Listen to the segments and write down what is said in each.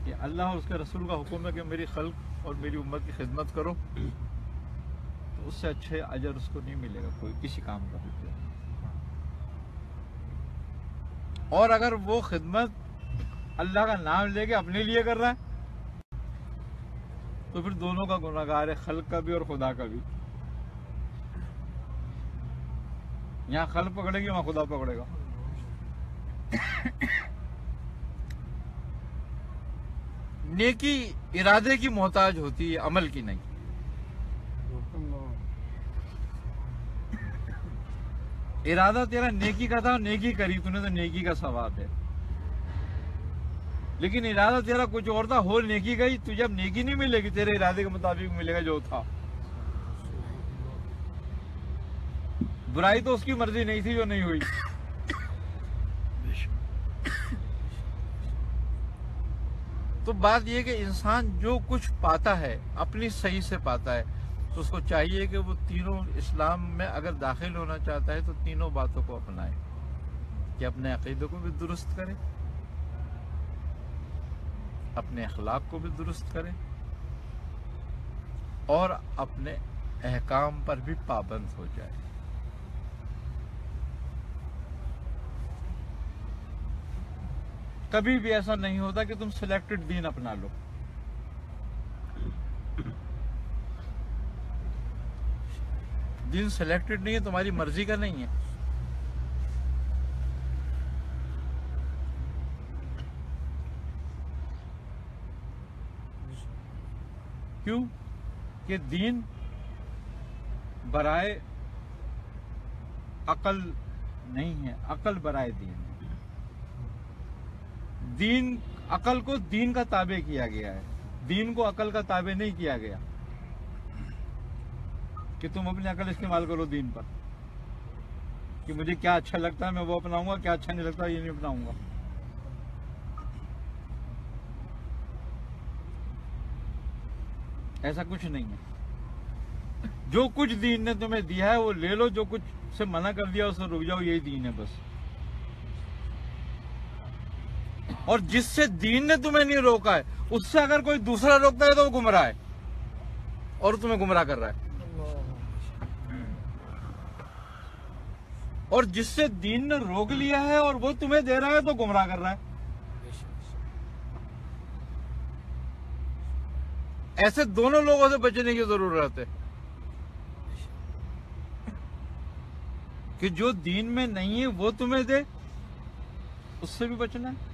کہ اللہ اور اس کے رسول کا حکم ہے کہ میری خلق اور میری امت کی خدمت کرو، تو اس سے اچھے اجر اس کو نہیں ملے گا کوئی کسی کام کا بھی۔ اور اگر وہ خدمت اللہ کا نام لے کے اپنے لیے کر رہا ہے تو پھر دونوں کا گناہ گار ہے، خلق کا بھی اور خدا کا بھی۔ یہاں خلق پکڑے گی وہاں خدا پکڑے گا۔ نیکی ارادے کی محتاج ہوتی ہے، عمل کی نہیں۔ ارادہ تیرا نیکی کا تھا، نیکی کری تو نے تو نیکی کا ثواب ہے، لیکن ارادہ تیرا کچھ اور تھا، ہو نیکی گئی، تو جب نیکی نہیں ملے گی تیرے ارادے کے مطابق ملے گا جو تھا۔ برائی تو اس کی مرضی نہیں تھی جو نہیں ہوئی۔ تو بات یہ کہ انسان جو کچھ پاتا ہے اپنی صحیح سے پاتا ہے، تو اس کو چاہیے کہ وہ تینوں اسلام میں اگر داخل ہونا چاہتا ہے تو تینوں باتوں کو اپنائے، کہ اپنے عقیدے کو بھی درست کرے، اپنے اخلاق کو بھی درست کرے، اور اپنے احکام پر بھی پابند ہو جائے۔ کبھی بھی ایسا نہیں ہوتا کہ تم سلیکٹڈ دین اپنا لو۔ دین سلیکٹڈ نہیں ہے، تمہاری مرضی کا نہیں ہے۔ کیوں کہ دین برائے عقل نہیں ہے، عقل برائے دین ہے۔ دین عقل کو دین کا تابع کیا گیا ہے، دین کو عقل کا تابع نہیں کیا گیا کہ تم اپنی عقل استعمال کرو دین پر، کہ مجھے کیا اچھا لگتا ہے میں وہ اپناؤں گا، کیا اچھا نہیں لگتا یہ نہیں اپناؤں گا۔ ایسا کچھ نہیں ہے۔ جو کچھ دین نے تمہیں دیا ہے وہ لے لو، جو کچھ سے منع کر دیا اسے رک جاؤ، یہی دین ہے بس۔ اور جس سے دین نے تمہیں نہیں روکا ہے اس سے اگر کوئی دوسرا روکتا ہے تو وہ گمراہ ہے اور تمہیں گمراہ کر رہا ہے، اور جس سے دین نے روک لیا ہے اور وہ تمہیں دے رہا ہے تو گمراہ کر رہا ہے۔ ایسے دونوں لوگوں سے بچنے کی ضرورت ہے کہ جو دین میں نہیں ہے وہ تمہیں دے، اس سے بھی بچنا ہے،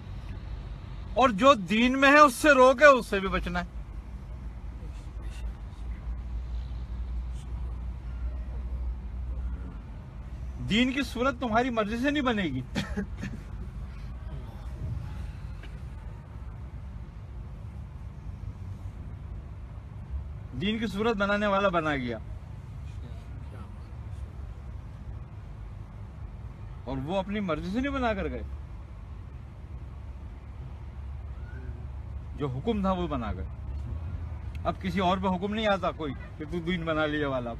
اور جو دین میں ہے اس سے روکے اس سے بھی بچنا ہے۔ دین کی صورت تمہاری مرضی سے نہیں بنے گی، دین کی صورت بنانے والا بنا گیا، اور وہ اپنی مرضی سے نہیں بنا کر گئے، جو حکم تھا وہ بنا گئے۔ اب کسی اور پہ حکم نہیں آتا کوئی کہ تو دین بنا لیے والا،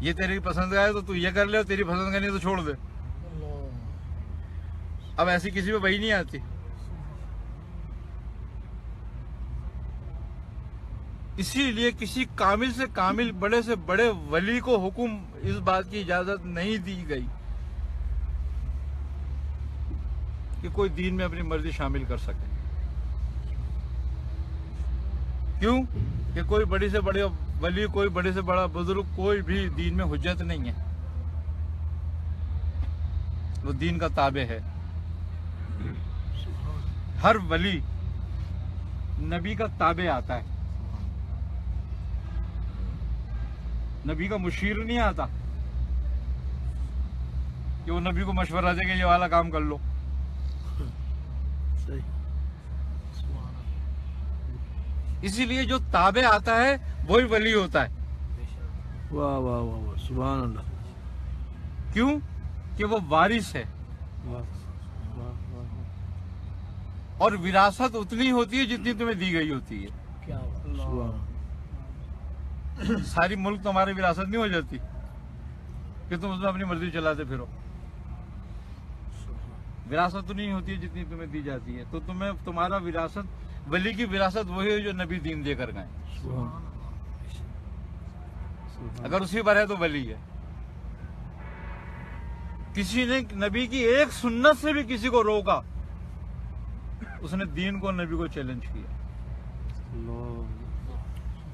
یہ تیری پسند کا ہے تو یہ کر لے، اور تیری پسند کا نہیں تو چھوڑ دے۔ اب ایسی کسی پہ وحی نہیں آتی۔ اسی لیے کسی کامل سے کامل، بڑے سے بڑے ولی کو حکم اس بات کی اجازت نہیں دی گئی کہ کوئی دین میں اپنی مرضی شامل کر سکے۔ کیوں کہ کوئی بڑی سے بڑے ولی، کوئی بڑے سے بڑا بزرگ، کوئی بھی دین میں حجت نہیں ہے، وہ دین کا تابع ہے۔ ہر ولی نبی کا تابع آتا ہے، نبی کا مشیر نہیں آتا کہ وہ نبی کو مشورہ دے کہ یہ والا کام کر لو۔ اسی لیے جو تابع آتا ہے وہی ولی ہوتا ہے۔ واہ واہ واہ واہ، سبحان اللہ۔ کیوں کہ وہ وارث ہے، اور وراثت اتنی ہوتی ہے جتنی تمہیں دی گئی ہوتی ہے۔ ساری ملک تمہاری وراثت نہیں ہو جاتی کہ تم اس میں اپنی مرضی چلاتے پھرو۔ وراثت تو نہیں ہوتی ہے جتنی تمہیں دی جاتی ہے. تو تمہیں تمہارا وراثت, ولی کی وراثت وہی ہے جو نبی دین دے کر گئے. اگر اسی پر ہے تو ولی ہے. کسی نے نبی کی ایک سنت سے بھی کسی کو روکا, اس نے دین کو, نبی کو چیلنج کیا.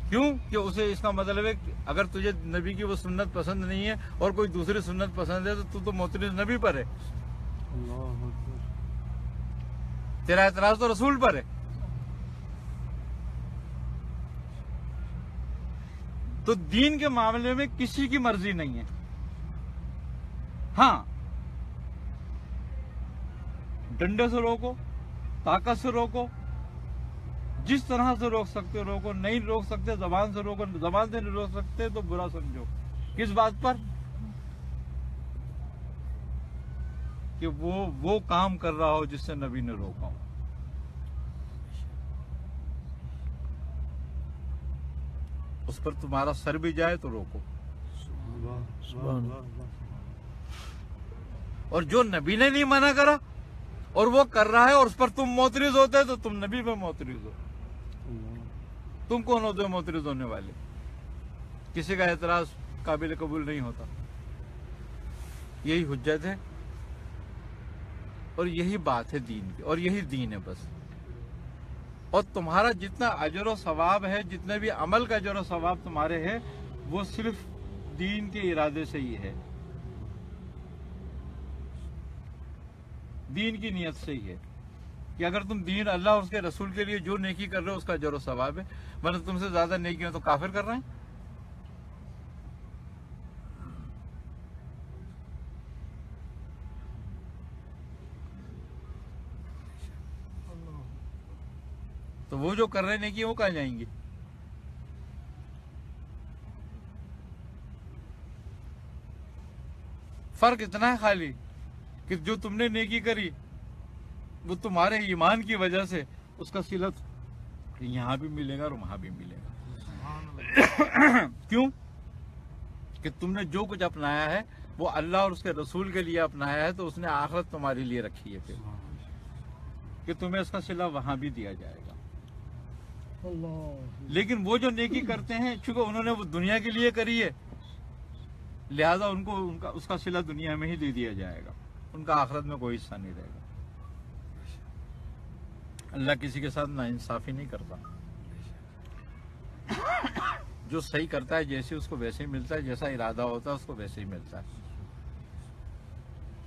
کیوں؟ کہ اسے اس کا مطلب ہے کہ اگر تجھے نبی کی وہ سنت پسند نہیں ہے اور کوئی دوسری سنت پسند ہے تو تو معترض نبی پر ہے, تیرا اعتراض تو رسول پر ہے. تو دین کے معاملے میں کسی کی مرضی نہیں ہے. ہاں, ڈنڈے سے روکو, طاقت سے روکو, جس طرح سے روک سکتے ہو روکو. نہیں روک سکتے زبان سے روکو, زبان سے نہیں روک سکتے تو برا سمجھو. کس بات پر؟ کہ وہ کام کر رہا ہو جس سے نبی نے روکا ہو. اس پر تمہارا سر بھی جائے تو روکو. اور جو نبی نے نہیں منع کرا اور وہ کر رہا ہے اور اس پر تم معترض ہوتے تو تم نبی پہ معترض ہو. تم کون ہوتے ہو معترض ہونے والے؟ کسی کا اعتراض قابل قبول نہیں ہوتا. یہی حجت ہے اور یہی بات ہے دین کی, اور یہی دین ہے بس. اور تمہارا جتنا اجر و ثواب ہے, جتنے بھی عمل کا اجر و ثواب تمہارے ہے, وہ صرف دین کے ارادے سے ہی ہے, دین کی نیت سے ہی ہے. کہ اگر تم دین اللہ اور اس کے رسول کے لیے جو نیکی کر رہے ہو اس کا اجر و ثواب ہے, ورنہ تم سے زیادہ نیکی ہو تو کافر کر رہے ہیں. تو وہ جو کر رہے نیکی وہ کہاں جائیں گے؟ فرق اتنا ہے خالی کہ جو تم نے نیکی کری وہ تمہارے ایمان کی وجہ سے اس کا صلت یہاں بھی ملے گا اور وہاں بھی ملے گا. کیوں؟ کہ تم نے جو کچھ اپنایا ہے وہ اللہ اور اس کے رسول کے لیے اپنایا ہے, تو اس نے آخرت تمہارے لیے رکھی ہے پھر, کہ تمہیں اس کا صلہ وہاں بھی دیا جائے گا. لیکن وہ جو نیکی کرتے ہیں چونکہ انہوں نے وہ دنیا کے لیے کری ہے, لہذا ان کو اس کا صلہ دنیا میں ہی دے دیا جائے گا, ان کا آخرت میں کوئی حصہ نہیں رہے گا. اللہ کسی کے ساتھ ناانصافی نہیں کرتا. جو صحیح کرتا ہے جیسے اس کو ویسے ہی ملتا ہے, جیسا ارادہ ہوتا ہے اس کو ویسے ہی ملتا ہے.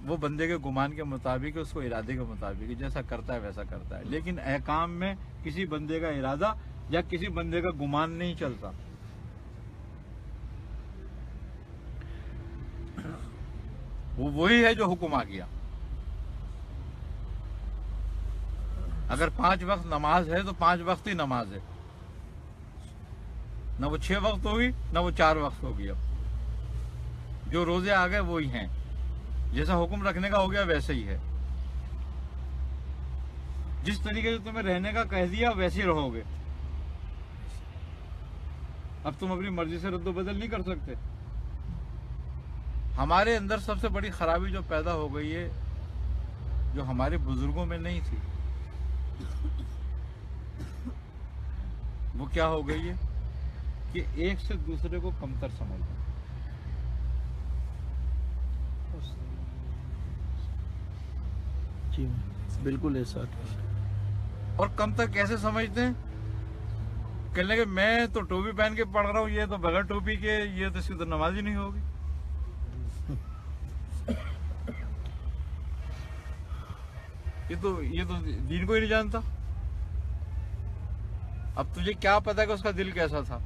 وہ بندے کے گمان کے مطابق, اس کو ارادے کے مطابق, جیسا کرتا ہے ویسا کرتا ہے. لیکن احکام میں کسی بندے کا ارادہ یا کسی بندے کا گمان نہیں چلتا. وہ وہی ہے جو حکم آ گیا. اگر 5 وقت نماز ہے تو 5 وقت ہی نماز ہے, نہ وہ 6 وقت ہوگی نہ وہ 4 وقت ہوگی. اب جو روزے آ گئے وہی ہیں, جیسا حکم رکھنے کا ہو گیا ویسے ہی ہے. جس طریقے سے تمہیں رہنے کا کہہ دیا ویسے ہی رہو گے. اب تم اپنی مرضی سے رد و بدل نہیں کر سکتے. ہمارے اندر سب سے بڑی خرابی جو پیدا ہو گئی ہے, جو ہمارے بزرگوں میں نہیں تھی, وہ کیا ہو گئی ہے کہ ایک سے دوسرے کو کمتر سمجھنا. جی بالکل ایسا. اور کمتر کیسے سمجھتے ہیں؟ کہنے کہ میں تو ٹوپی پہن کے پڑھ رہا ہوں, یہ تو بغیر ٹوپی کے, یہ تو اس کی تو نماز ہی نہیں ہوگی. یہ تو دین کو ہی نہیں جانتا. اب تجھے کیا پتا کہ اس کا دل کیسا تھا؟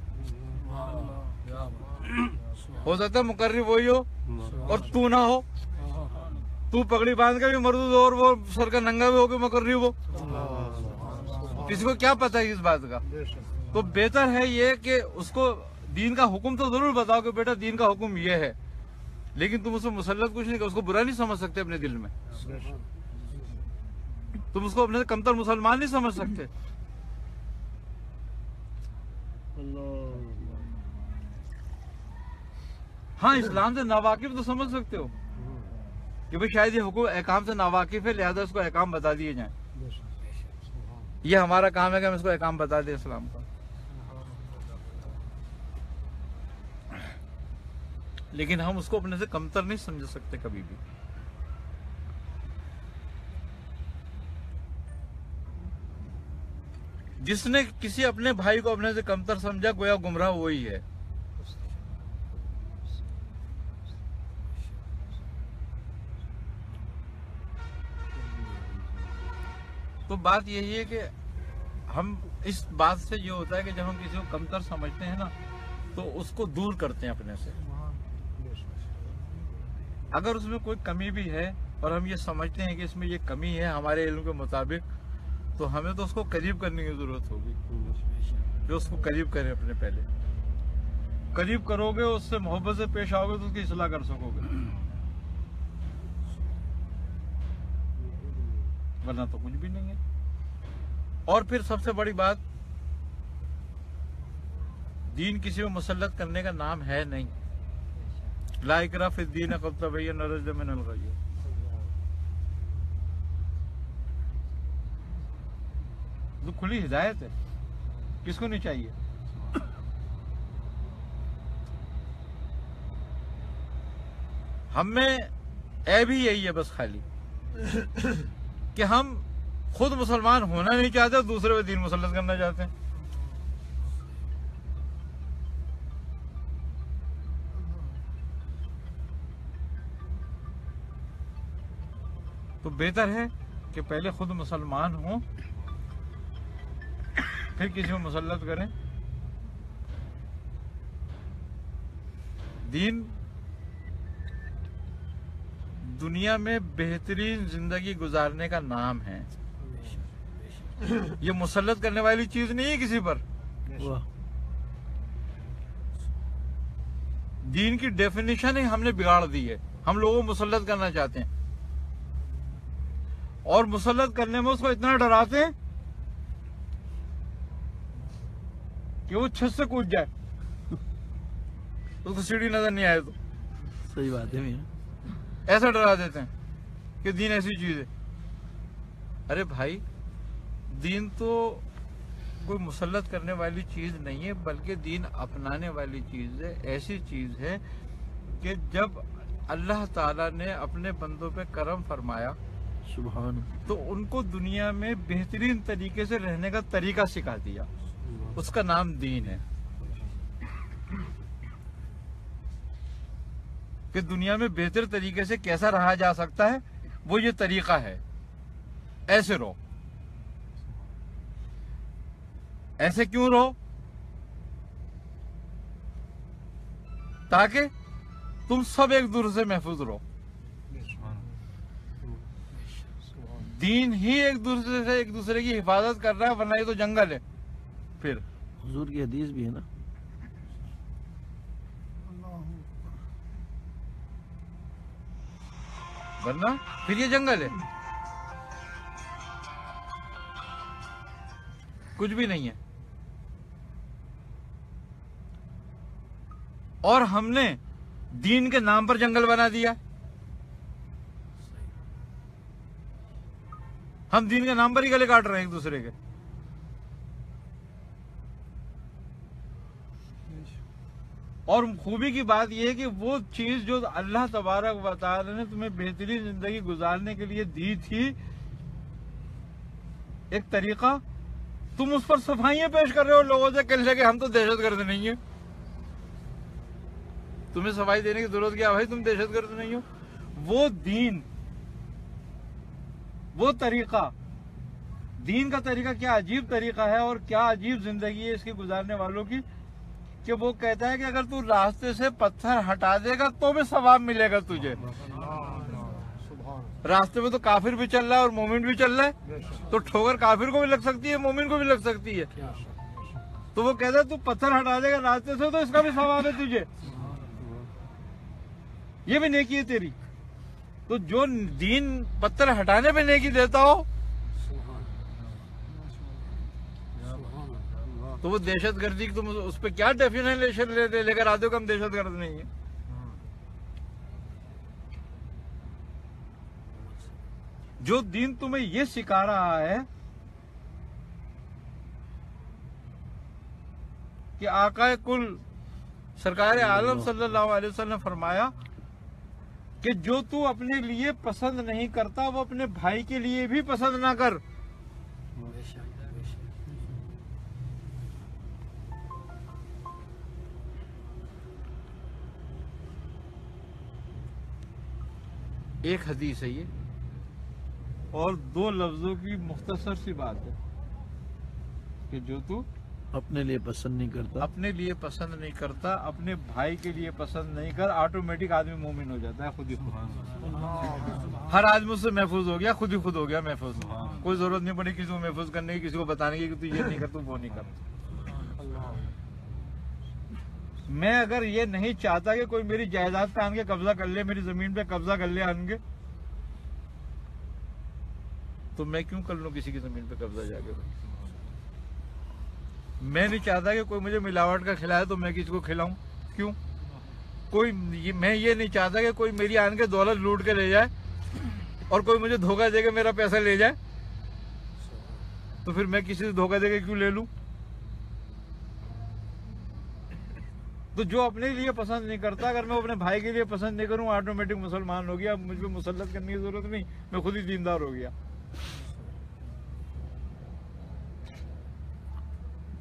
ہو سکتا ہے مقرر وہی ہو اور تو نہ ہو. تو پگڑی باندھ کے بھی مردود ہو اور وہ سر کا ننگا بھی ہو کے مقرر ہو. کسی کو کیا پتا ہے اس بات کا؟ تو بہتر ہے یہ کہ اس کو دین کا حکم تو ضرور بتاؤ کہ بیٹا دین کا حکم یہ ہے, لیکن تم اس کو مسلط کچھ نہیں, اس کو برا نہیں سمجھ سکتے اپنے دل میں. تم اس کو اپنے کمتر مسلمان نہیں سمجھ سکتے. ہاں, اسلام سے ناواقف تو سمجھ سکتے ہو, کہ بھئی شاید یہ حقوق احکام سے ناواقف ہے، لہذا اس کو احکام بتا دیے جائیں. یہ ہمارا کام ہے کہ ہم اس کو احکام بتا دیں اسلام کا. لیکن ہم اس کو اپنے سے کمتر نہیں سمجھ سکتے کبھی بھی. جس نے کسی اپنے بھائی کو اپنے سے کمتر سمجھا گویا گمراہ وہی ہے. تو بات یہی ہے کہ ہم اس بات سے یہ ہوتا ہے کہ جب ہم کسی کو کمتر سمجھتے ہیں نا تو اس کو دور کرتے ہیں اپنے سے. اگر اس میں کوئی کمی بھی ہے اور ہم یہ سمجھتے ہیں کہ اس میں یہ کمی ہے ہمارے علم کے مطابق، تو ہمیں تو اس کو قریب کرنے کی ضرورت ہوگی. جو اس کو قریب کریں، اپنے پہلے قریب کرو گے، اس سے محبت سے پیش آؤ گے تو اس کی اصلاح کر سکو گے، ورنہ تو کچھ بھی نہیں ہے. اور پھر سب سے بڑی بات، دین کسی کو مسلط کرنے کا نام ہے نہیں. لا اکراہ فی الدین قد تبین الرشد من الغی. تو کھلی ہدایت ہے، کس کو نہیں چاہیے. ہم میں عیب ہی یہی ہے بس خالی کہ ہم خود مسلمان ہونا نہیں چاہتے، دوسرے پہ دین مسلط کرنا چاہتے ہیں. تو بہتر ہے کہ پہلے خود مسلمان ہوں، پھر کسی کو مسلط کریں. دین دنیا میں بہترین زندگی گزارنے کا نام ہے. یہ مسلط کرنے والی چیز نہیں ہے کسی پر. دین کی ڈیفینیشن ہی ہم نے بگاڑ دی ہے. ہم لوگوں کو مسلط کرنا چاہتے ہیں اور مسلط کرنے میں اس کو اتنا ڈراتے ہیں کہ وہ چھت سے کود جائے، اس کو سیڑھی نظر نہیں آئے تو. صحیح بات ہے. ایسا ڈرا دیتے ہیں کہ دین ایسی چیز ہے. ارے بھائی، دین تو کوئی مسلط کرنے والی چیز نہیں ہے، بلکہ دین اپنانے والی چیز ہے. ایسی چیز ہے کہ جب اللہ تعالیٰ نے اپنے بندوں پہ کرم فرمایا سبحان، تو ان کو دنیا میں بہترین طریقے سے رہنے کا طریقہ سکھا دیا. اس کا نام دین ہے. کہ دنیا میں بہتر طریقے سے کیسا رہا جا سکتا ہے، وہ یہ طریقہ ہے. ایسے رہو. ایسے کیوں رہو؟ تاکہ تم سب ایک دوسرے سے محفوظ رہو. دین ہی ایک دوسرے کی حفاظت کر رہا ہے، ورنہ یہ تو جنگل ہے. پھر حضور کی حدیث بھی ہے نا، ورنہ پھر یہ جنگل ہے، کچھ بھی نہیں ہے. اور ہم نے دین کے نام پر جنگل بنا دیا. ہم دین کے نام پر ہی گلے کاٹ رہے ہیں ایک دوسرے کے. اور خوبی کی بات یہ ہے کہ وہ چیز جو اللہ تبارک و تعالی نے تمہیں بہترین زندگی گزارنے کے لیے دی تھی، ایک طریقہ، تم اس پر صفائیاں پیش کر رہے ہو لوگوں سے کہنے لگے ہم تو دہشت گرد نہیں ہیں. تمہیں صفائی دینے کی ضرورت کیا بھائی، تم دہشت گرد نہیں ہو. وہ دین، وہ طریقہ، دین کا طریقہ کیا عجیب طریقہ ہے اور کیا عجیب زندگی ہے اس کی گزارنے والوں کی، کہ وہ کہتا ہے کہ اگر تو راستے سے پتھر ہٹا دے گا تو بھی ثواب ملے گا تجھے. راستے میں تو کافر بھی چل رہا ہے اور مومن بھی چل رہا ہے، تو ٹھوکر کافر کو بھی لگ سکتی ہے، مومن کو بھی لگ سکتی ہے. تو وہ کہتا ہے تو پتھر ہٹا دے گا راستے سے تو اس کا بھی ثواب ہے تجھے، یہ بھی نیکی ہے تیری. تو جو دین پتھر ہٹانے پہ نیکی دیتا ہو تو وہ دہشت گردی، تم اس پہ کیا ڈیفینیشن لے کر آتے ہو کہ ہم دہشت گرد نہیں ہیں. جو دین تمہیں یہ سکھا رہا ہے کہ آقا کل سرکار عالم صلی اللہ علیہ وسلم نے فرمایا کہ جو تو اپنے لیے پسند نہیں کرتا وہ اپنے بھائی کے لیے بھی پسند نہ کر. ایک حدیث ہے یہ اور 2 لفظوں کی مختصر سی بات ہے کہ جو تو اپنے لیے پسند نہیں کرتا اپنے لیے پسند نہیں کرتا اپنے بھائی کے لیے پسند نہیں کر. آٹومیٹک آدمی مومن ہو جاتا ہے خود ہی خود. ہر آدمی اس سے محفوظ ہو گیا, خود ہی خود ہو گیا محفوظ. کوئی ضرورت نہیں پڑی کسی کو محفوظ کرنے کی, کسی کو بتانے کی کہ تو یہ نہیں کر تو وہ نہیں کر. میں اگر یہ نہیں چاہتا کہ کوئی میری جائیداد پہ آن کے قبضہ کر لے, میری زمین پہ قبضہ کر لے آن کے, تو میں کیوں کر لوں کسی کی زمین پہ قبضہ جا کے. میں نہیں چاہتا کہ کوئی مجھے ملاوٹ کا کھلائے تو میں کسی کو کھلاؤں کیوں. میں یہ نہیں چاہتا کہ کوئی میری آن کے دولت لوٹ کے لے جائے اور کوئی مجھے دھوکہ دے کے میرا پیسہ لے جائے, تو پھر میں کسی سے دھوکہ دے کے کیوں لے لوں. تو جو اپنے لیے پسند نہیں کرتا, اگر میں اپنے بھائی کے لیے پسند نہیں کروں آٹومیٹک مسلمان ہو گیا, مجھ پہ مسلط کرنے کی ضرورت نہیں, میں خود ہی دیندار ہو گیا.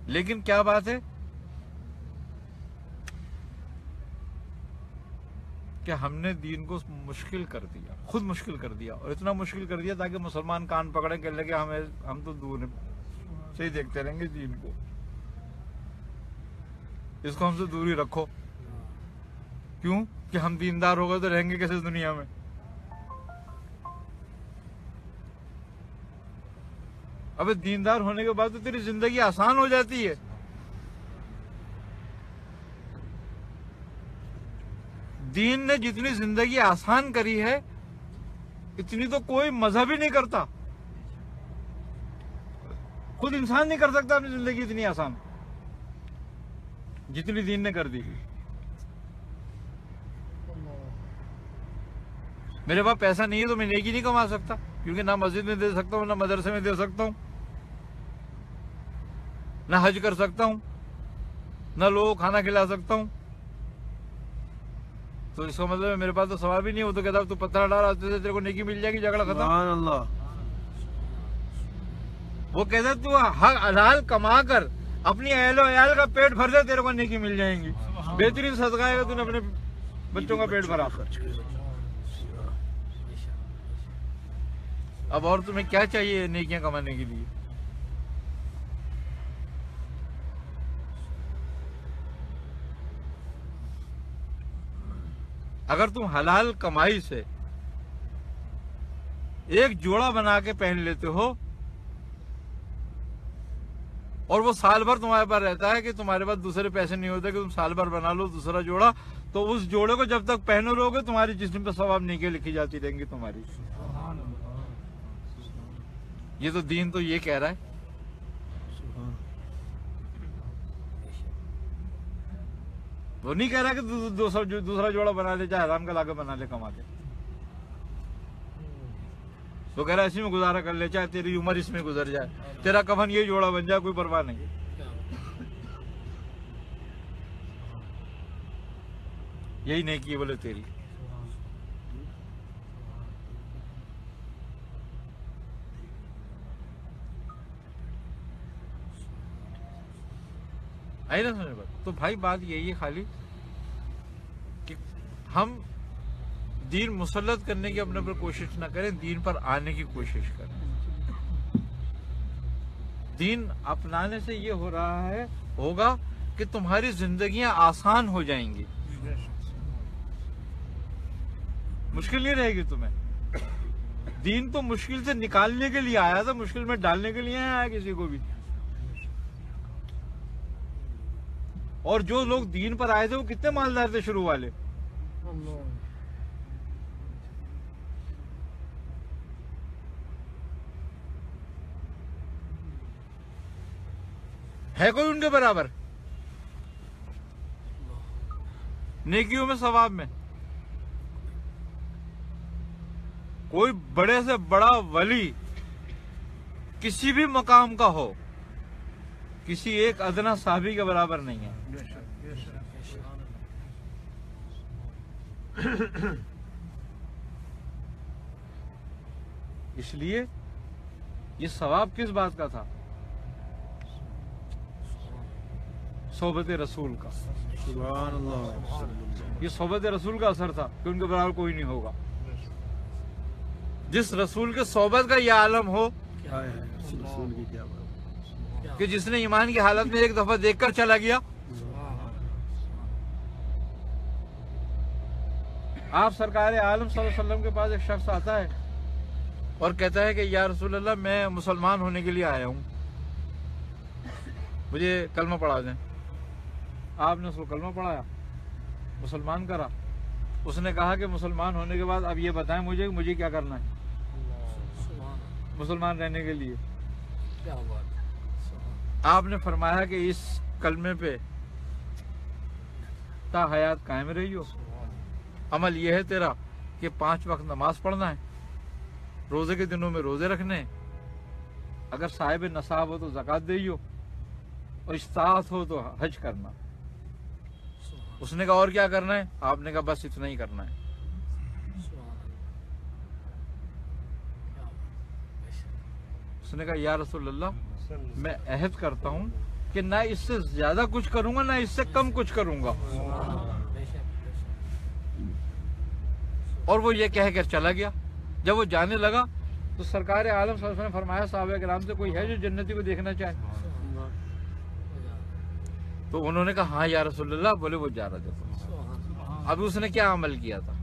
لیکن کیا بات ہے کہ ہم نے دین کو مشکل کر دیا, خود مشکل کر دیا, اور اتنا مشکل کر دیا تاکہ مسلمان کان پکڑے کہ لگے ہم تو دور سے ہی دیکھتے رہیں گے دین کو, اس کو ہم سے دوری رکھو. کیوں کہ ہم دیندار ہو گئے تو رہیں گے کیسے دنیا میں. اب دیندار ہونے کے بعد تو تیری زندگی آسان ہو جاتی ہے. دین نے جتنی زندگی آسان کری ہے اتنی تو کوئی مذہب ہی نہیں کرتا. خود انسان نہیں کر سکتا اپنی زندگی اتنی آسان جتنی دین نے کر دی. میرے پاس پیسہ نہیں ہے تو میں نیکی نہیں کما سکتا, کیونکہ نہ مسجد میں دے سکتا ہوں, نہ مدرسے میں دے سکتا ہوں, نہ حج کر سکتا ہوں, نہ لوگوں کو کھانا کھلا سکتا ہوں. تو اس کا مطلب ہے میرے پاس تو ثواب ہی نہیں. وہ تو کہتا تو پتھر ڈال آتے سے تیرے کو نیکی مل جائے گی, جھگڑا ختم. سبحان اللہ. وہ کہتا تو حلال کما کر اپنی اہل و عیال کا پیٹ بھر دے, تیرے کو نیکی مل جائیں گی. بہترین صدقہ ہے کہ تو نے اپنے بچوں کا پیٹ بھرا. اب اور تمہیں کیا چاہیے نیکیاں کمانے کے لیے؟ اگر تم حلال کمائی سے ایک جوڑا بنا کے پہن لیتے ہو اور وہ سال بھر تمہارے پاس رہتا ہے کہ تمہارے پاس دوسرے پیسے نہیں ہوتے کہ تم سال بھر بنا لو دوسرا جوڑا, تو اس جوڑے کو جب تک پہنو رہو گے تمہاری جسم پہ ثواب نیکیاں لکھی جاتی رہیں گی تمہاری. یہ تو دین تو یہ کہہ رہا ہے. وہ نہیں کہہ رہا کہ دوسرا جوڑا بنا لے, چاہے حرام کا لا کے بنا لے کما کے. تو کہہ رہا ہے اسی میں گزارا کر لے, چاہے تیری عمر اس میں گزر جائے, تیرا کفن یہ جوڑا بن جائے, کوئی پرواہ نہیں. یہی نیکی ہے بولے تیری. آئی نا سمجھ بات. تو بھائی بات یہی ہے خالی کہ ہم دین مسلط کرنے کی اپنے پر کوشش نہ کریں, دین پر آنے کی کوشش کریں. دین اپنانے سے یہ ہو رہا ہے ہوگا کہ تمہاری زندگیاں آسان ہو جائیں گی, مشکل نہیں رہے گی تمہیں. دین تو مشکل سے نکالنے کے لیے آیا تھا, مشکل میں ڈالنے کے لیے آیا کسی کو بھی. اور جو لوگ دین پر آئے تھے وہ کتنے مالدار تھے شروع والے. ہے کوئی ان کے برابر نیکیوں میں, ثواب میں؟ کوئی بڑے سے بڑا ولی کسی بھی مقام کا ہو، کسی ایک ادنا صحابی کے برابر نہیں ہے. اس لیے یہ ثواب کس بات کا تھا؟ صحبت رسول کا. سبحان اللہ. یہ صحبت رسول کا اثر تھا کہ ان کے برابر کوئی نہیں ہوگا. جس رسول کے صحبت کا یہ عالم ہو رسول کی کیا بات. کہ جس نے ایمان کی حالت میں ایک دفعہ دیکھ کر چلا گیا. آپ سرکار عالم صلی اللہ علیہ وسلم کے پاس ایک شخص آتا ہے اور کہتا ہے کہ یا رسول اللہ میں مسلمان ہونے کے لیے آیا ہوں، مجھے کلمہ پڑھا دیں. آپ نے اس کو کلمہ پڑھایا، مسلمان کرا. اس نے کہا کہ مسلمان ہونے کے بعد اب یہ بتائیں مجھے کیا کرنا ہے مسلمان رہنے کے لیے. آپ نے فرمایا کہ اس کلمے پہ تا حیات قائم رہی ہو. عمل یہ ہے تیرا کہ 5 وقت نماز پڑھنا ہے، روزے کے دنوں میں روزے رکھنے، اگر صاحب نصاب ہو تو زکوٰۃ دے ہو، اور استطاعت ہو تو حج کرنا. اس نے کہا اور کیا کرنا ہے؟ آپ نے کہا بس اتنا ہی کرنا ہے. اس نے کہا یا رسول اللہ میں عہد کرتا ہوں کہ نہ اس سے زیادہ کچھ کروں گا نہ اس سے کم کچھ کروں گا. اور وہ یہ کہہ کر چلا گیا. جب وہ جانے لگا تو سرکار عالم صلی اللہ علیہ وسلم نے فرمایا صحابہ کرام سے کوئی ہے جو جنتی کو دیکھنا چاہے؟ تو انہوں نے کہا ہاں یا رسول اللہ. بولے وہ جا رہا تھا. اب اس نے کیا عمل کیا تھا؟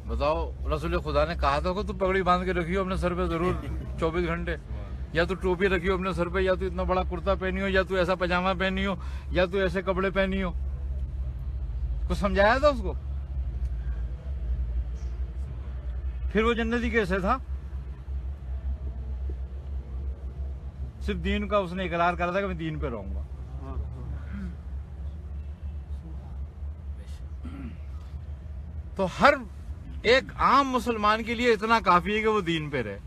بتاؤ. رسول خدا نے کہا تھا کہ تو پگڑی باندھ کے رکھیو اپنے سر پہ ضرور 24 گھنٹے، یا تو ٹوپی رکھیو اپنے سر پہ، یا تو اتنا بڑا کرتا پہنی ہو، یا تو ایسا پاجامہ پہنی ہو، یا تو ایسے کپڑے پہنی ہو. کچھ سمجھایا تھا اس کو؟ پھر وہ جنتی کیسے تھا؟ صرف دین کا اس نے اقرار کرا تھا کہ میں دین پہ رہوں گا. تو ہر ایک عام مسلمان کے لیے اتنا کافی ہے کہ وہ دین پہ رہے.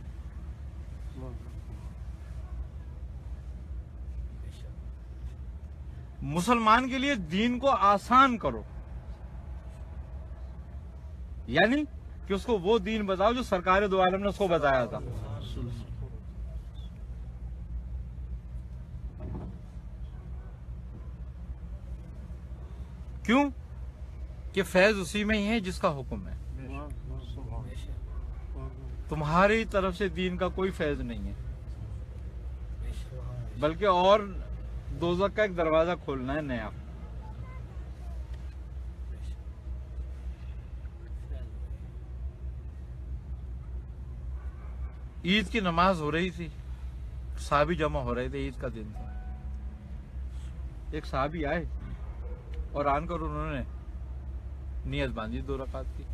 مسلمان کے لیے دین کو آسان کرو، یعنی کہ اس کو وہ دین بتاؤ جو سرکار دو عالم نے اس کو بتایا تھا. کیوں؟ کہ فیض اسی میں ہی ہے جس کا حکم ہے. تمہاری طرف سے دین کا کوئی فیض نہیں ہے، بلکہ اور دوزخ کا ایک دروازہ کھولنا ہے نیا. عید کی نماز ہو رہی تھی، صحابی جمع ہو رہے تھے، عید کا دن تھا. ایک صحابی آئے اور آن کر انہوں نے نیت باندھی 2 رکعت کی.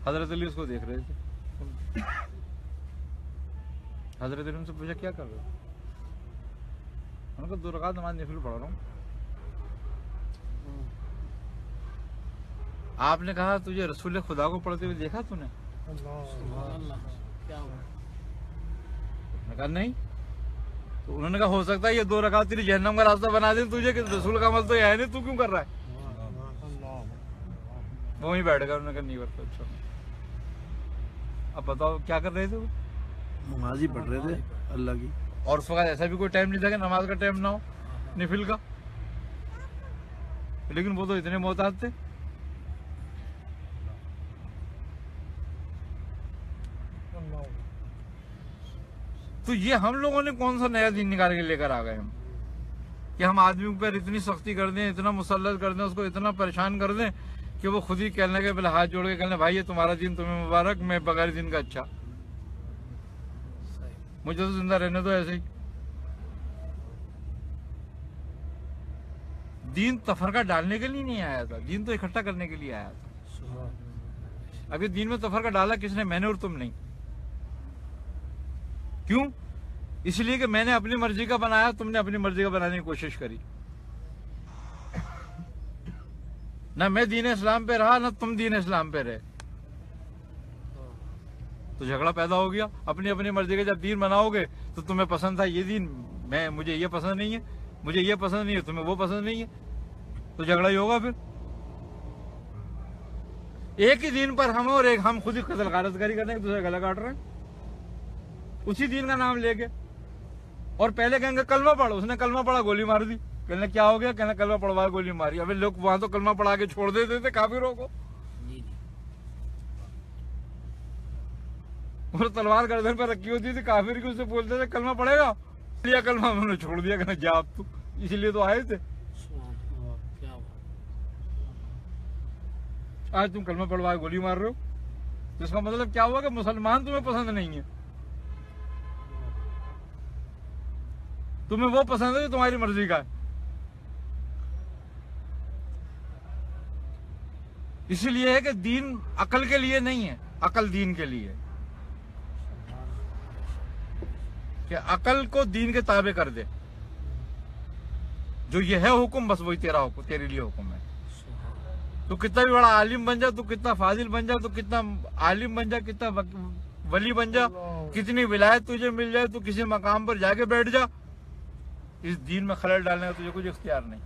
حضرت علی اس کو دیکھ رہے تھے. حضرت علی ان سے پوچھا کیا کر رہے ہو؟ انہوں نے کہا 2 رکعت نماز نفل پڑھ رہا ہوں. آپ نے کہا تجھے رسول خدا کو پڑھتے ہوئے دیکھا تو نے؟ کہا نہیں. تو انہوں نے کہا ہو سکتا ہے یہ 2 رکعت تیری جہنم کا راستہ بنا دیں تجھے، کہ رسول کا عمل تو یہ ہے نہیں، تو کیوں کر رہا ہے؟ وہیں بیٹھ گیا. انہوں نے کہا نہیں برتا. اچھا اب بتاؤ کیا کر رہے تھے؟ وہ نماز ہی پڑھ رہے تھے اللہ کی. اور اس وقت ایسا بھی کوئی ٹائم نہیں تھا کہ نماز کا ٹائم نہ ہو نفل کا، لیکن وہ تو اتنے محتاط تھے. تو یہ ہم لوگوں نے کون سا نیا دین نکال کے لے کر آ گئے ہم، کہ ہم آدمی پر اتنی سختی کر دیں، اتنا مسلط کر دیں، اس کو اتنا پریشان کر دیں کہ وہ خود ہی کہنے لگے، پہلے ہاتھ جوڑ کے کہنے بھائی یہ تمہارا دین تمہیں مبارک، میں بغیر دین کا اچھا، مجھے تو زندہ رہنے دو ایسے ہی. دین تفرقہ ڈالنے کے لیے نہیں آیا تھا، دین تو اکٹھا کرنے کے لیے آیا تھا. ابھی دین میں تفرقہ ڈالا کس نے؟ میں نے اور تم نہیں. کیوں؟ اس لیے کہ میں نے اپنی مرضی کا بنایا، تم نے اپنی مرضی کا بنانے کی کوشش کری. نہ میں دین اسلام پہ رہا نہ تم دین اسلام پہ رہے، تو جھگڑا پیدا ہو گیا۔ اپنی اپنی مرضی کا جب دین بناؤ گے تو تمہیں پسند تھا یہ دین، مجھے یہ پسند نہیں ہے، مجھے یہ پسند نہیں ہے، تمہیں وہ پسند نہیں ہے، تو جھگڑا ہی ہوگا۔ پھر ایک ہی دین پر ہم اور ایک ہم خود ہی قتل غارت کاری کرنے ایک دوسرے کا گلا کاٹ رہے ہیں اسی دین کا نام لے کے، اور پہلے کہیں گے کلمہ پڑھو، اس نے کلمہ پڑھا گولی مار دی، کہنے کیا ہو گیا، کہنا کلمہ پڑھوا گولی ماری۔ ابھی لوگ وہاں تو کلمہ پڑھا کے چھوڑ دیتے تھے کافروں کو، اور تلوار گردن پر رکھی ہوتی تھی کافر کی، اس سے بولتے تھے کلمہ پڑھے گا، لیا کلمہ، انہوں نے چھوڑ دیا، کہنا جا اب تو، اسی لیے تو آئے تھے۔ آج تم کلمہ پڑھوا گولی مار رہے ہو، تو اس کا مطلب کیا ہوا کہ مسلمان تمہیں پسند نہیں ہے، تمہیں وہ پسند ہے جو تمہاری مرضی کا ہے۔ اسی لیے ہے کہ دین عقل کے لیے نہیں ہے، عقل دین کے لیے، کہ عقل کو دین کے تابع کر دے، جو یہ ہے حکم بس وہی تیرا حکم، تیرے لیے حکم ہے۔ تو کتنا بھی بڑا عالم بن جا، تو کتنا فاضل بن جا، تو کتنا عالم بن جا، کتنا ولی بن جا، کتنی ولایت تجھے مل جائے، تو کسی مقام پر جا کے بیٹھ جا، اس دین میں خلل ڈالنے کا تجھے کچھ اختیار نہیں۔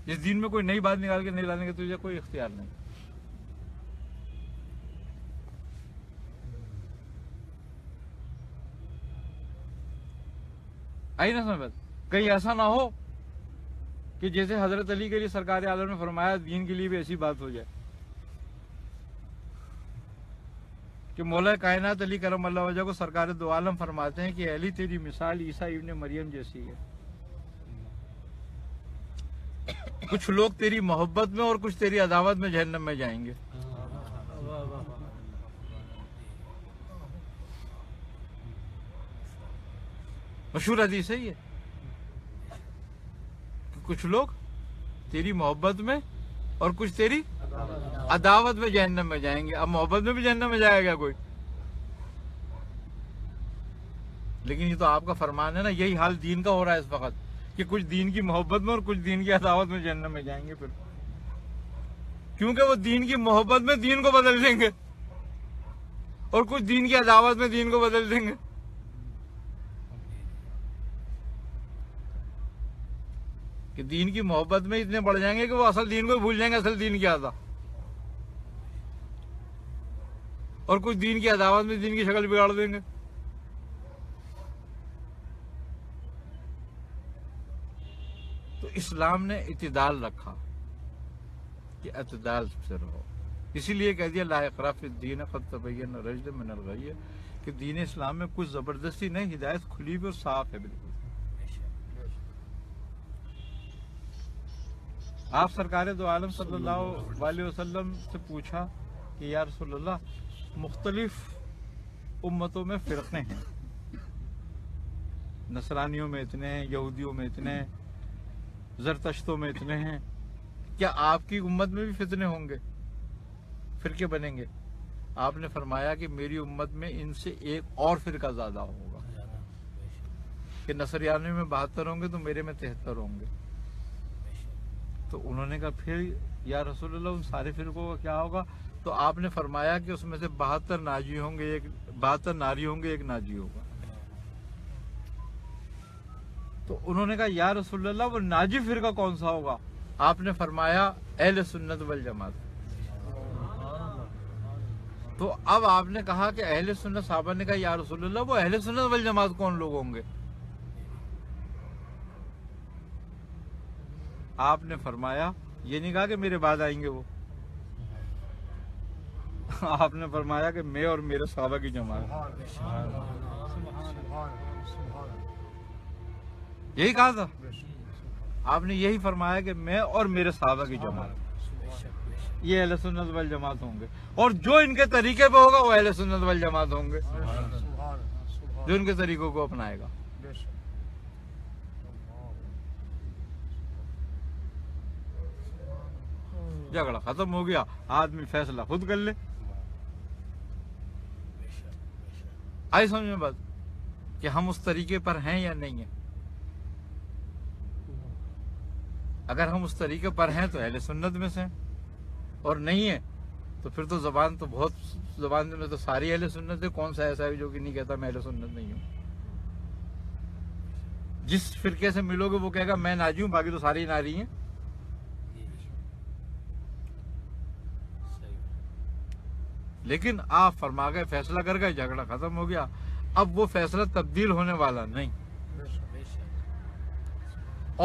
اس دین میں کوئی نئی بات نکال کے نہیں لانے کا تجھے کوئی اختیار نہیں۔ آئی نا سمجھ؟ کہیں ایسا نہ ہو کہ جیسے حضرت علی کے لیے سرکار عالم نے فرمایا، دین کے لیے بھی ایسی بات ہو جائے کہ مولا کائنات علی کرم اللہ وجہ کو سرکار دو عالم فرماتے ہیں کہ علی تیری مثال عیسیٰ ابن مریم جیسی ہے، کچھ لوگ تیری محبت میں اور کچھ تیری عداوت میں جہنم میں جائیں گے۔ مشہور حدیث ہے یہ، کچھ لوگ تیری محبت میں اور کچھ تیری عداوت میں جہنم میں جائیں گے۔ اب محبت میں بھی جہنم میں جائے گا کوئی، لیکن یہ تو آپ کا فرمان ہے نا، یہی حال دین کا ہو رہا ہے اس وقت، کہ کچھ دین کی محبت میں اور کچھ دین کی عداوت میں جہنم میں جائیں گے۔ پھر کیونکہ وہ دین کی محبت میں دین کو بدل دیں گے اور کچھ دین کی عداوت میں دین کو بدل دیں گے۔ کہ دین کی محبت میں اتنے بڑھ جائیں گے کہ وہ اصل دین کو بھول جائیں گے، اصل دین کیا تھا، اور کچھ دین کی عداوت میں دین کی شکل بگاڑ دیں گے۔ تو اسلام نے اعتدال رکھا کہ اعتدال سے رہو، اسی لیے کہہ دیا لا اکراہ فی الدین قد تبین الرشد من الغی، کہ دین اسلام میں کچھ زبردستی نہیں، ہدایت کھلی ہوئی اور صاف ہے بالکل۔ آپ سرکار دو عالم صلی اللہ علیہ وسلم سے پوچھا کہ یا رسول اللہ، مختلف امتوں میں فرقے ہیں، نصرانیوں میں اتنے ہیں، یہودیوں میں اتنے ہیں، زرتشتوں میں اتنے ہیں، کیا آپ کی امت میں بھی فتنے ہوں گے، فرقے بنیں گے؟ آپ نے فرمایا کہ میری امت میں ان سے ایک اور فرقہ زیادہ ہوگا، کہ نصرانیوں میں 72 ہوں گے تو میرے میں 73 ہوں گے۔ تو انہوں نے کہا پھر یا رسول اللہ ان سارے فرقوں کا کیا ہوگا؟ تو آپ نے فرمایا کہ اس میں سے 72 ناجی ہوں گے، 72 ناری ہوں گے، ایک ناجی ہوگا۔ تو انہوں نے کہا یا رسول اللہ وہ ناجی فرقہ کون سا ہوگا؟ آپ نے فرمایا اہل سنت والجماعت۔ تو اب آپ نے کہا کہ اہل سنت، صحابہ نے کہا یا رسول اللہ وہ اہل سنت والجماعت کون لوگ ہوں گے؟ آپ نے فرمایا، یہ نہیں کہا کہ میرے بعد آئیں گے وہ، آپ نے فرمایا کہ میں اور میرے صحابہ کی جماعت، یہی کہا تھا آپ نے، یہی فرمایا کہ میں اور میرے صحابہ کی جماعت، یہ اہل سنت والجماعت ہوں گے، اور جو ان کے طریقے پہ ہوگا وہ اہل سنت والجماعت ہوں گے، جو ان کے طریقوں کو اپنائے گا۔ جھگڑا ختم ہو گیا، آدمی فیصلہ خود کر لے۔ آئی سمجھ میں بات کہ ہم اس طریقے پر ہیں یا نہیں ہیں؟ اگر ہم اس طریقے پر ہیں تو اہل سنت میں سے ہیں، اور نہیں ہے تو پھر تو زبان میں تو ساری اہل سنت ہے، کون سا ایسا ہے جو کہ نہیں کہتا میں اہل سنت نہیں ہوں؟ جس فرقے سے ملو گے وہ کہے گا میں ناجی ہوں، باقی تو سارے ہی ناری ہیں۔ لیکن آپ فرما گئے، فیصلہ کر گئے، جھگڑا ختم ہو گیا، اب وہ فیصلہ تبدیل ہونے والا نہیں۔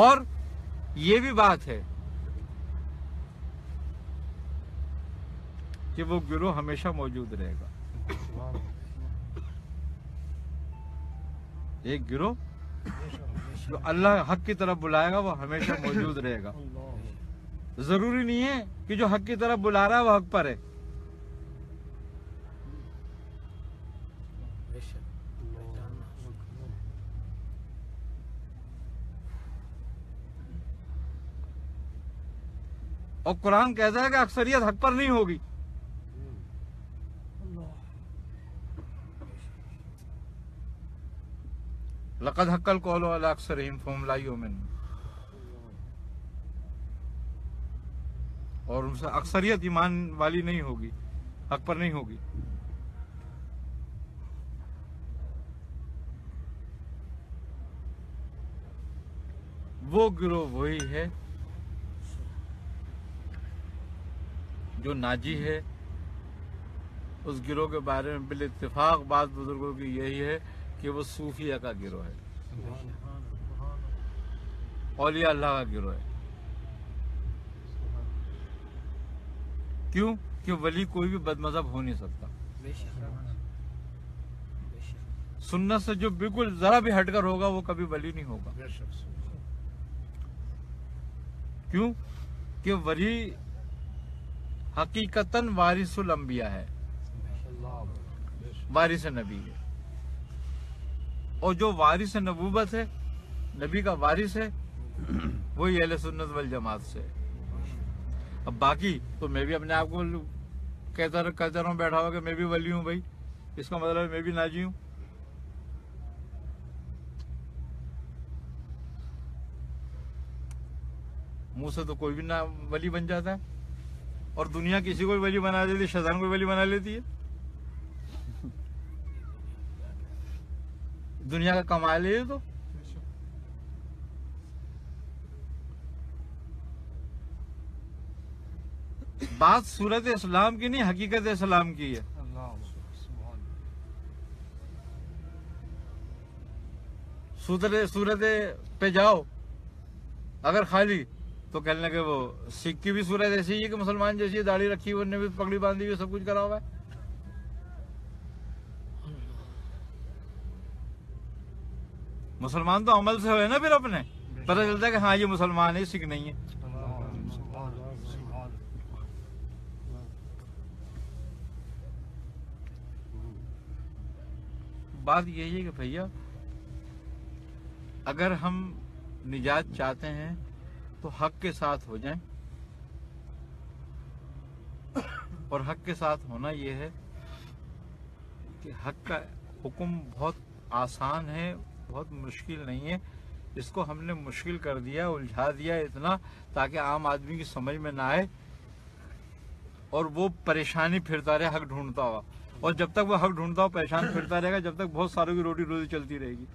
اور یہ بھی بات ہے کہ وہ گروہ ہمیشہ موجود رہے گا، ایک گروہ جو اللہ حق کی طرف بلائے گا وہ ہمیشہ موجود رہے گا۔ ضروری نہیں ہے کہ جو حق کی طرف بلا رہا ہے وہ حق پر ہے۔ اور قرآن کہتا ہے کہ اکثریت حق پر نہیں ہوگی۔ لقد حق القول علی اکثرہم فہم لا یؤمنون، اور ان سے اکثریت ایمان والی نہیں ہوگی، حق پر نہیں ہوگی۔ وہ گروہ وہی ہے جو ناجی ہے۔ اس گروہ کے بارے میں بالاتفاق بات بزرگوں کی یہی ہے کہ وہ صوفیہ کا گروہ ہے، اولیاء اللہ کا گروہ ہے۔ کیوں؟ کہ ولی کوئی بھی بد مذہب ہو نہیں سکتا۔ سنت سے جو بالکل ذرا بھی ہٹ کر ہوگا وہ کبھی ولی نہیں ہوگا۔ کیوں؟ کہ ولی حقیقتاً وارث الانبیاء ہے، وارث نبی ہے، اور جو وارث نبوت ہے، نبی کا وارث ہے، وہی اہل سنت والجماعت سے ہے۔ اب باقی تو میں بھی اپنے آپ کو کہتا رہوں بیٹھا ہوا کہ میں بھی ولی ہوں، بھائی اس کا مطلب ہے میں بھی ناجی ہوں۔ منہ سے تو کوئی بھی ولی بن جاتا ہے، اور دنیا کسی کو بھی ولی بنا دیتی ہے، شیطان کو بھی ولی بنا لیتی ہے۔ دنیا کا کمال ہے یہ تو۔ بات صورت اسلام کی نہیں، حقیقت اسلام کی ہے۔ صورت پہ جاؤ اگر خالی تو کہنے لگے وہ سکھ کی بھی صورت ایسی ہی ہے کہ مسلمان جیسی ہے، داڑھی رکھی ہوئی، انہوں نے بھی پگڑی باندھی ہوئی، سب کچھ کرا ہوا ہے۔ مسلمان تو عمل سے ہوئے نا، پھر اپنے پتہ چلتا ہے کہ ہاں یہ مسلمان ہے، سکھ نہیں ہے۔ بات یہی ہے کہ بھیا اگر ہم نجات چاہتے ہیں تو حق کے ساتھ ہو جائیں، اور حق کے ساتھ ہونا یہ ہے کہ حق کا حکم بہت آسان ہے، بہت مشکل نہیں ہے۔ اس کو ہم نے مشکل کر دیا، الجھا دیا اتنا تاکہ عام آدمی کی سمجھ میں نہ آئے، اور وہ پریشانی پھرتا رہے حق ڈھونڈتا ہوا، اور جب تک وہ حق ڈھونڈتا ہوا پریشان پھرتا رہے گا، جب تک بہت ساروں کی روٹی روزی چلتی رہے گی۔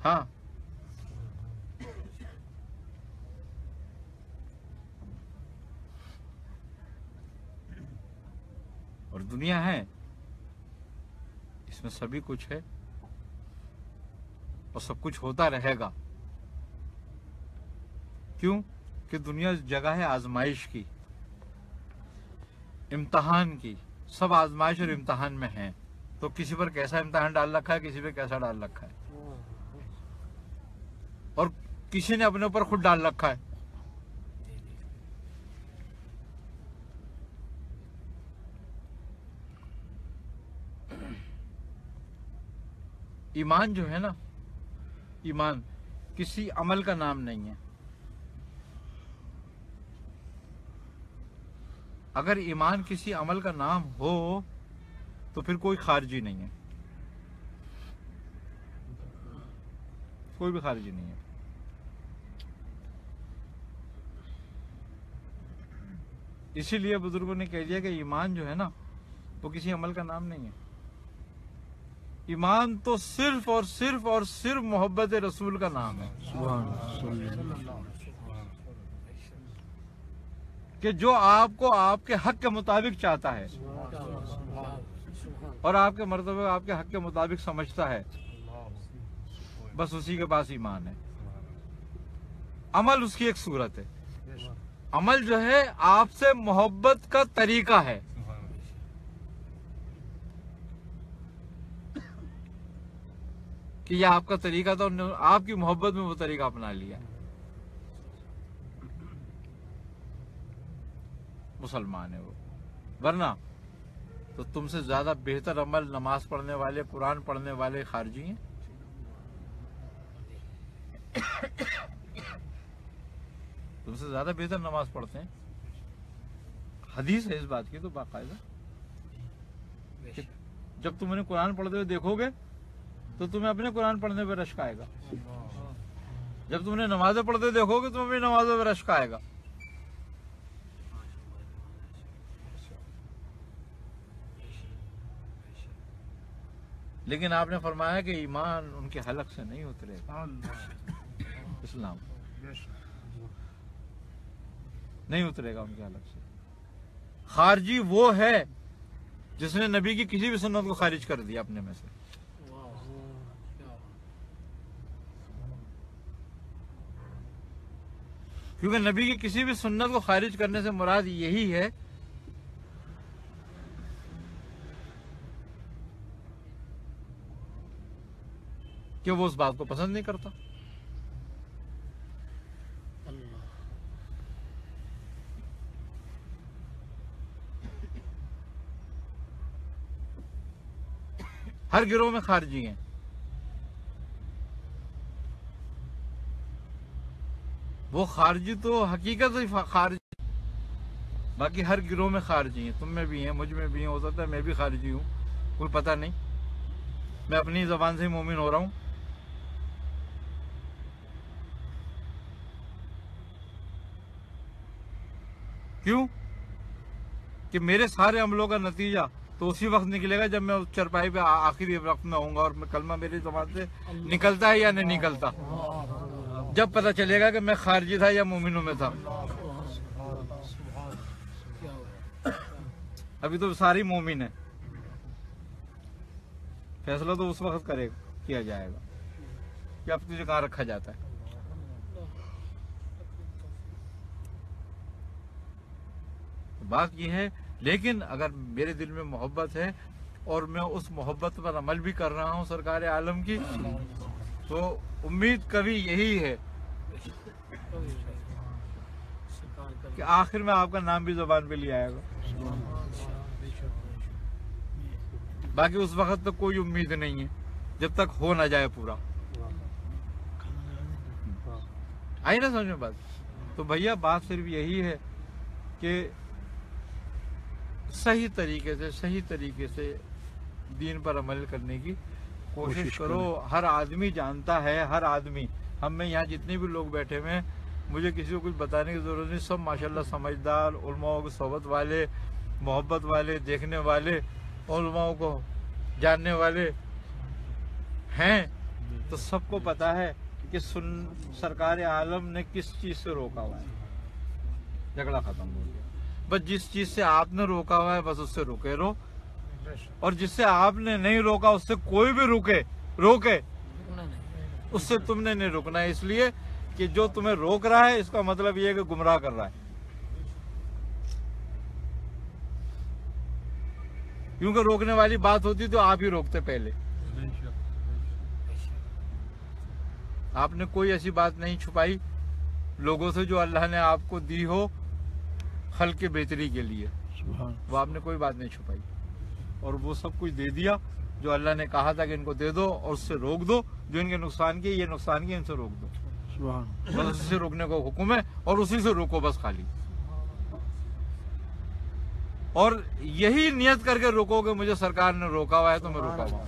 ہاں، اور دنیا ہے، اس میں سبھی کچھ ہے، اور سب کچھ ہوتا رہے گا۔ کیوں؟ کہ دنیا جگہ ہے آزمائش کی، امتحان کی، سب آزمائش اور امتحان میں ہیں۔ تو کسی پر کیسا امتحان ڈال رکھا ہے، کسی پہ کیسا ڈال رکھا ہے، اور کسی نے اپنے اوپر خود ڈال رکھا ہے۔ ایمان جو ہے نا، ایمان کسی عمل کا نام نہیں ہے۔ اگر ایمان کسی عمل کا نام ہو تو پھر کوئی خارجی نہیں ہے۔ کوئی بھی خارجی نہیں ہے. اسی لیے بزرگوں نے کہہ دیا کہ ایمان جو ہے نا وہ کسی عمل کا نام نہیں ہے. ایمان تو صرف اور صرف محبت رسول کا نام ہے. کہ جو آپ کو آپ کے حق کے مطابق چاہتا ہے اور آپ کے مرتبہ آپ کے حق کے مطابق سمجھتا ہے، بس اسی کے پاس ایمان ہے. عمل اس کی ایک صورت ہے. عمل جو ہے آپ سے محبت کا طریقہ ہے. کہ یہ آپ کا طریقہ تھا، آپ کی محبت میں وہ طریقہ اپنا لیا. مسلمان ہے وہ. ورنہ تو تم سے زیادہ بہتر عمل نماز پڑھنے والے، قرآن پڑھنے والے خارجی ہیں. تم سے زیادہ بہتر نماز پڑھتے ہیں. حدیث ہے اس بات کی تو باقاعدہ. جب تم انہیں قرآن پڑھتے ہوئے دیکھو گے تو تمہیں اپنے قرآن پڑھنے پہ رشک آئے گا. جب تم انہیں نمازیں پڑھتے ہوئے دیکھو گے تو تمہیں نمازوں پہ رشک آئے گا. لیکن آپ نے فرمایا کہ ایمان ان کے حلق سے نہیں اترے گا. اسلام نہیں اترے گا ان کے حلق سے. خارجی وہ ہے جس نے نبی کی کسی بھی سنت کو خارج کر دیا اپنے میں سے. کیونکہ نبی کی کسی بھی سنت کو خارج کرنے سے مراد یہی ہے کہ وہ اس بات کو پسند نہیں کرتا. ہر گروہ میں خارجی ہیں. وہ خارجی تو حقیقت ہی خارجی، باقی ہر گروہ میں خارجی ہیں. تم میں بھی ہیں، مجھ میں بھی ہیں، ہو سکتا ہے میں بھی خارجی ہوں، کوئی پتہ نہیں. میں اپنی زبان سے ہی مومن ہو رہا ہوں. کیوں؟ کہ میرے سارے عملوں کا نتیجہ تو اسی وقت نکلے گا جب میں اس چرپائی پہ آخری وقت میں ہوں گا اور کلمہ میری زبان سے نکلتا ہے یا نہیں نکلتا. جب پتہ چلے گا کہ میں خارجی تھا یا مومنوں میں تھا. ابھی تو ساری مومن ہے. فیصلہ تو اس وقت کیا جائے گا کہ اب تجھے کہاں رکھا جاتا ہے. بات یہ ہے. لیکن اگر میرے دل میں محبت ہے اور میں اس محبت پر عمل بھی کر رہا ہوں سرکار عالم کی، تو امید کبھی یہی ہے کہ آخر میں آپ کا نام بھی زبان پہ لیا آئے گا. باقی اس وقت تک کوئی امید نہیں ہے جب تک ہو نہ جائے پورا. آئی نا سمجھ میں بات؟ تو بھیا بات صرف یہی ہے کہ صحیح طریقے سے دین پر عمل کرنے کی کوشش کرو. ہر آدمی جانتا ہے، ہر آدمی، ہم میں یہاں جتنے بھی لوگ بیٹھے ہوئے ہیں، مجھے کسی کو کچھ بتانے کی ضرورت نہیں. سب ماشاءاللہ سمجھدار، علماء کو صحبت والے، محبت والے، دیکھنے والے، علماء کو جاننے والے ہیں. تو سب کو پتا ہے کہ سرکار عالم نے کس چیز سے روکا ہوا ہے. جھگڑا ختم ہو گیا. بس جس چیز سے آپ نے روکا ہوا ہے بس اس سے روکے رہو، اور جس سے آپ نے نہیں روکا اس سے کوئی بھی روکے اس سے تم نے نہیں روکنا ہے. اس لیے کہ جو تمہیں روک رہا ہے اس کا مطلب یہ ہے کہ گمراہ کر رہا ہے. کیونکہ روکنے والی بات ہوتی تو آپ ہی روکتے پہلے. آپ نے کوئی ایسی بات نہیں چھپائی لوگوں سے جو اللہ نے آپ کو دی ہو خلق کے بہتری کے لیے. وہ آپ نے کوئی بات نہیں چھپائی اور وہ سب کچھ دے دیا جو اللہ نے کہا تھا کہ ان کو دے دو اور اس سے روک دو. جو ان کے نقصان کی، یہ نقصان کی، ان سے روک دو. بس اسی سے روکنے کو حکم ہے اور اسی سے روکو بس خالی. اور یہی نیت کر کے روکو کہ مجھے سرکار نے روکا ہوا ہے تو میں روکا ہوا ہوں.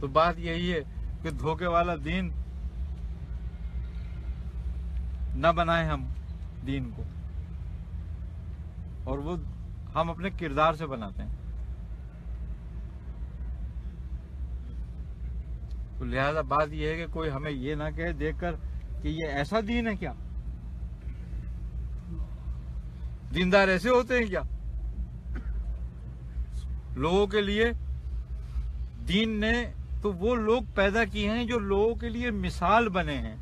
تو بات یہی ہے کہ دھوکے والا دین نہ بنائیں ہم دین کو، اور وہ ہم اپنے کردار سے بناتے ہیں. تو لہذا بات یہ ہے کہ کوئی ہمیں یہ نہ کہے دیکھ کر کہ یہ ایسا دین ہے کیا، دیندار ایسے ہوتے ہیں کیا. لوگوں کے لیے دین نے تو وہ لوگ پیدا کیے ہیں جو لوگوں کے لیے مثال بنے ہیں.